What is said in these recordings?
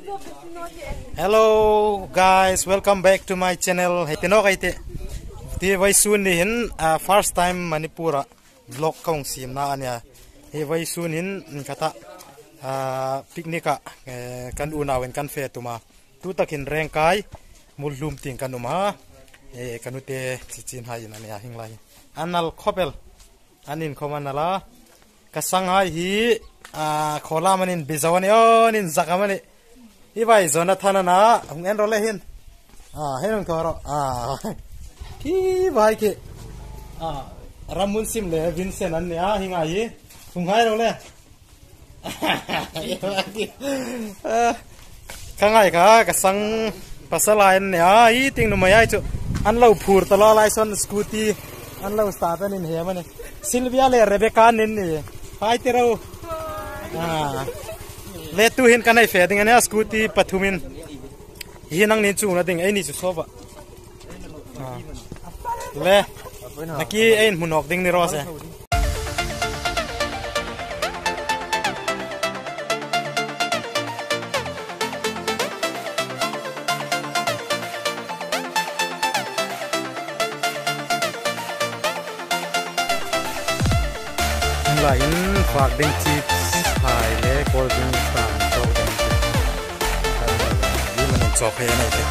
Hello guys, welcome back to my channel. Hetino kaite. Ti vai sun ni hin first time Manipura vlog kong sim na anya. He vai sun hin kata picnica kan unawen kan fe tuma. Tu takin rengkai mulum ting kanuma. Kanute cicin hayin ania hinglai. Anal khopel anin khomanala kasangai hi khola manin bizawani onin zakamani. Ibai zona thana na hungen role hin henong thoro ki bai ke ramun sim le vincent an ya hinga hi hungai role kangai ka sang pasalain ya I ting no mai chu an lo phur tala lai son scooty an lo start an in he mane Sylvia le Rebecca nin ni hai tero le tu hin kanai fe ding ania scooty pathumin hi nang ni chu na ding ai ni chu soba le naki ein munok ding ni rose lain fak ding chips hai le cold drink tam to ding ni man chok he na te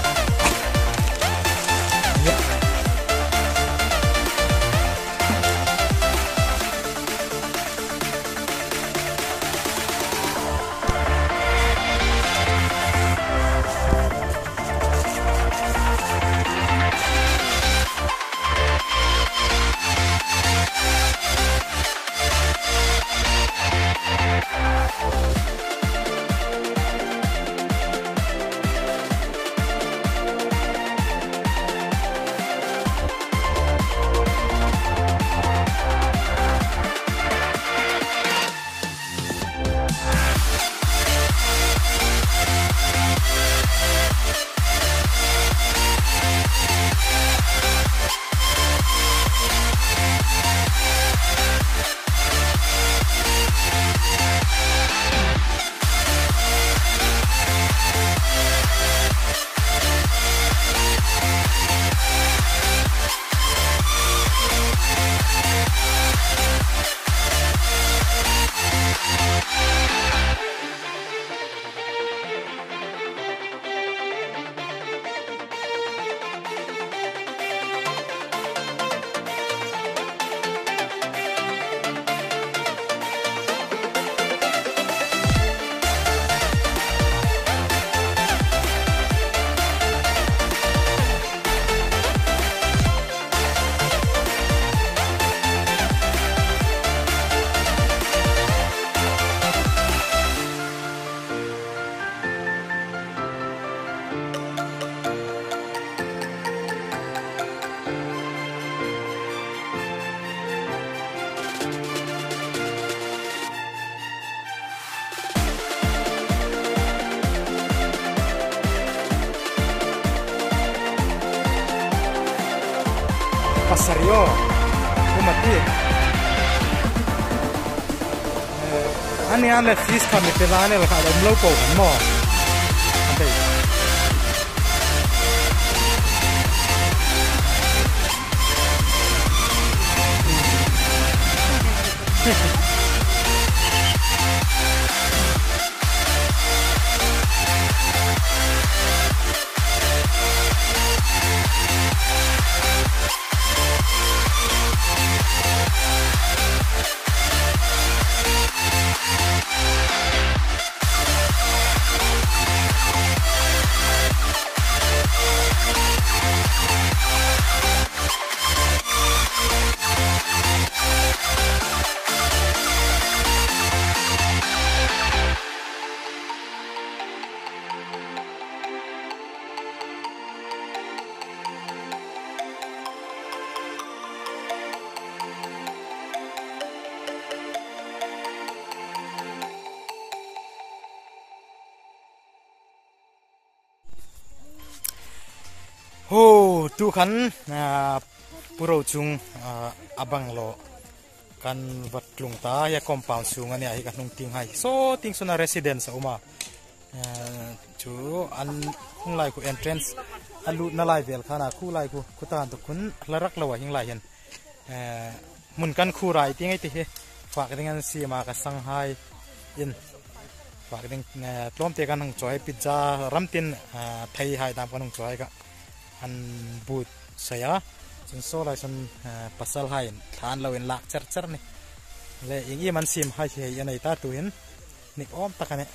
pasario mati ani ale fis kami pelane la kada mlo po mo ante ho tu kan puro chung abang lo kan wat lung ta ya compound sungan ya hi kan nung ting hai so ting suna residence uma chu an hung lai ku entrance alu na lai vel khana khu lai ku kutan to kun larak lawa hing lai hen mun kan khu rai ti ngai ti he fak dengan si ma ka Shanghai in fak ding tlom te kan hang choi pizza ramtin thai hai tam kan hang choi ka an but saya chun so lai sun pasal hai than lo in lak char char ni le ingi man sim hai he yanai ta tu in nik om takane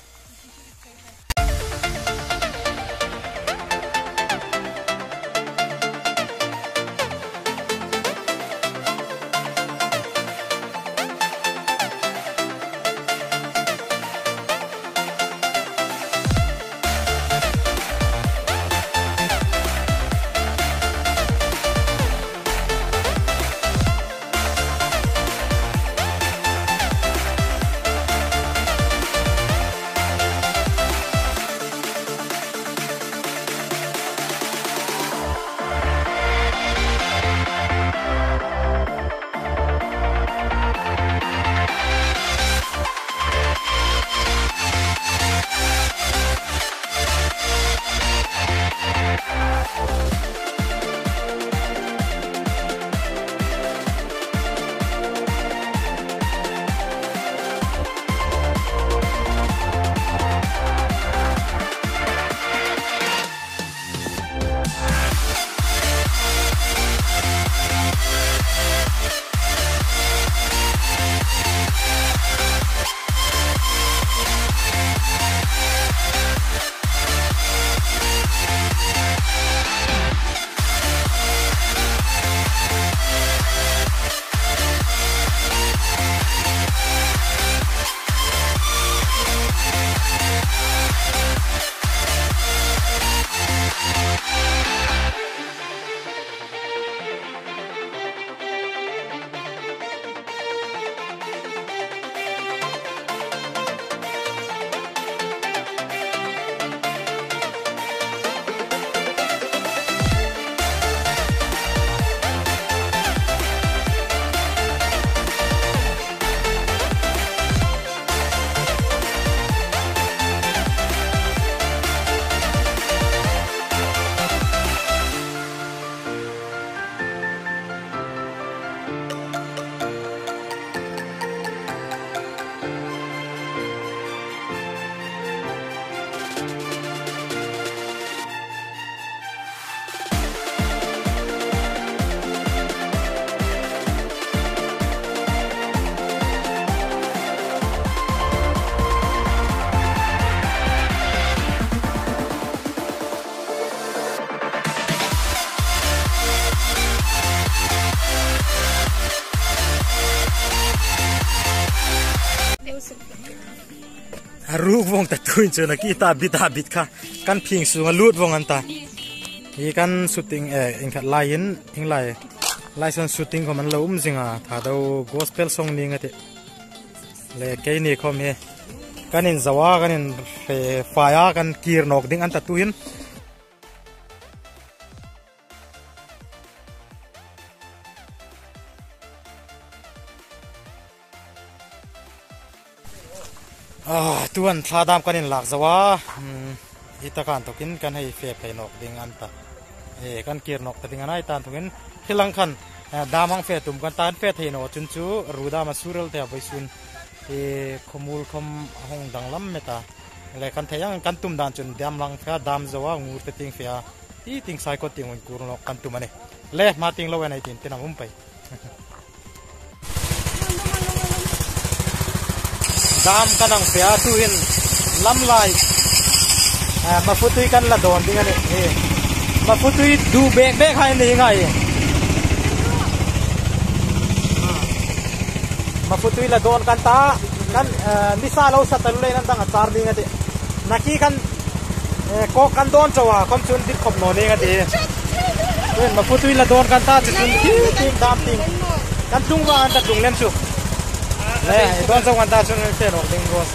Aru wong ta tuin chuna kita bit kha kan phing sunga lut wong anta hi kan shooting in khat lain ing lai son shooting ko man lo jinga tha do gospel song ni ngate le ke ni khom he kan in zawa kan in faya kan kir nok ding anta tuin tuan thladam kanin lak zawa itakan tokin kan hei fe phei nok ding anta kan kir nok ta ding anai tan tokin hilang khan damang fe tum kan tan fe thei no chun chu ruda ma sural te boisun khomul khom hong danglam meta le kan theyang kan tum dan chun dam lang fa dam zawa ngur te ting fe i ting sai ko ting un kur nok kan tum ane le ma ting lo wenai tin tinam pai dam kanang pia tuin lam lai mafutui kan la don ding ani mafutui du be khai ni ngai mafutui la don kan ta kan misa lo sa tal le nan tang achar ding ati naki kan ko kan don chawa kom chun dit khop no ni ati tuin mafutui la don kan ta chun ting dam ting kan tung wa an ta tung lem chu don't want that to say nothing was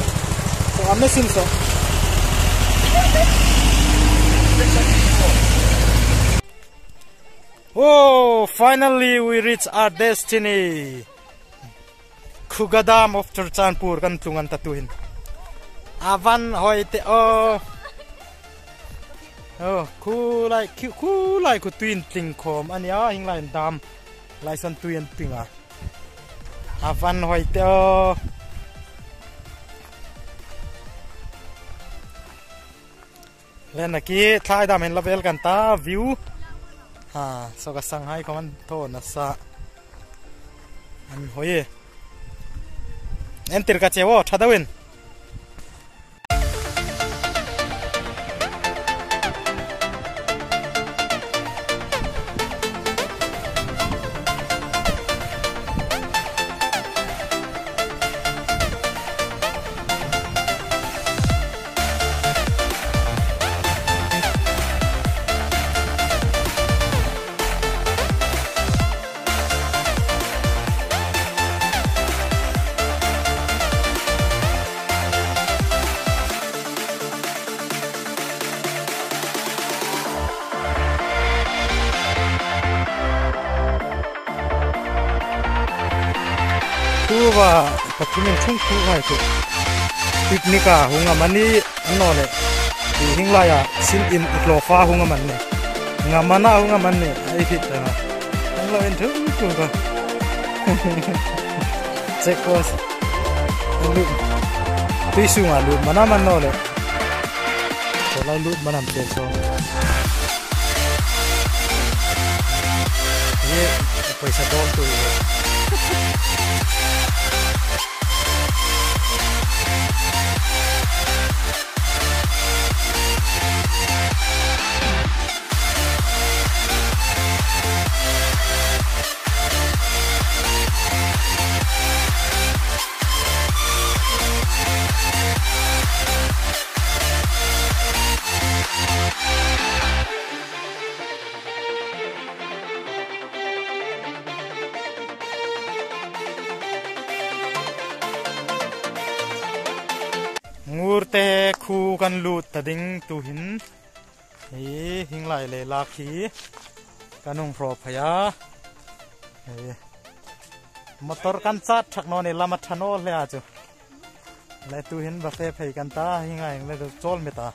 so I'm missing so oh finally we reach our destiny Khugadam of Churchanpur kan tungan tatuhin avan hoi te khu lại ku twin ting khom ania hing lai dam lai san twin ting a avan hoi te lên là kia thay đam hen level kan ta view so ka sang hai kaman to na sa an hoye enter ka chewo thadawin và tập trung chung thu hay thôi picnic à hùng ngắm ani nó này thì hình lại à xin in lo pha hùng ngắm này ngắm mana hùng ngắm này ai thích đó hình lại thứ chung cơ check course lu tuy sung à lu mana man nó này cho lại lu mana check so ye paisa don tu ngurte khu kan lut ta ding tu hin hi hing lai le la khi kanung ro phaya motor kan chat thak no ne lama thano le a chu le tu hin ba fe phei kan ta hingai le chol meta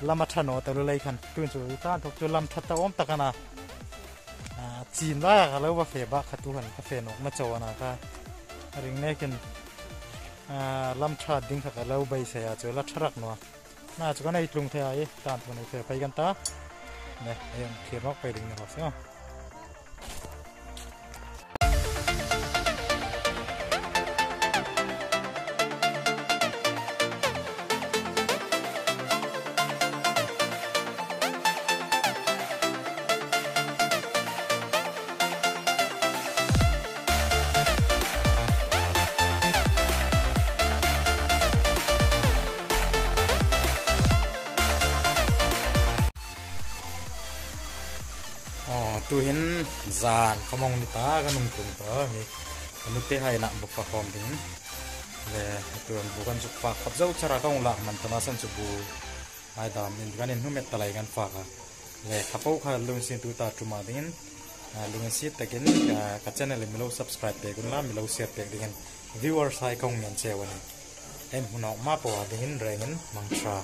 lama thano ta le khan tu chu ta thok chu lam thatta om takana chin la ka lo ba fe ba khatu han ka fe no ma chawana ka ring ne kin lam thad ding khaka lo bai se ya chu la tharak no na chu kan ai tlung the ai tan tu nei fe pai kan ta ne em khir nok pai ding no so tu hin zan kamong ni ta kanung tung ta mi anu te hai na bu perform ding le tuan bukan su pa khap zau chara kaung la man ta san su bu ai da min gan in humet talai gan fa ka le khapau kha lung sin tu ta tuma din lung si ta gen ka channel mi lo subscribe te gun la mi lo share te ding viewers hai kaung nyan che wani em hunok ma po ding in rengin mangtra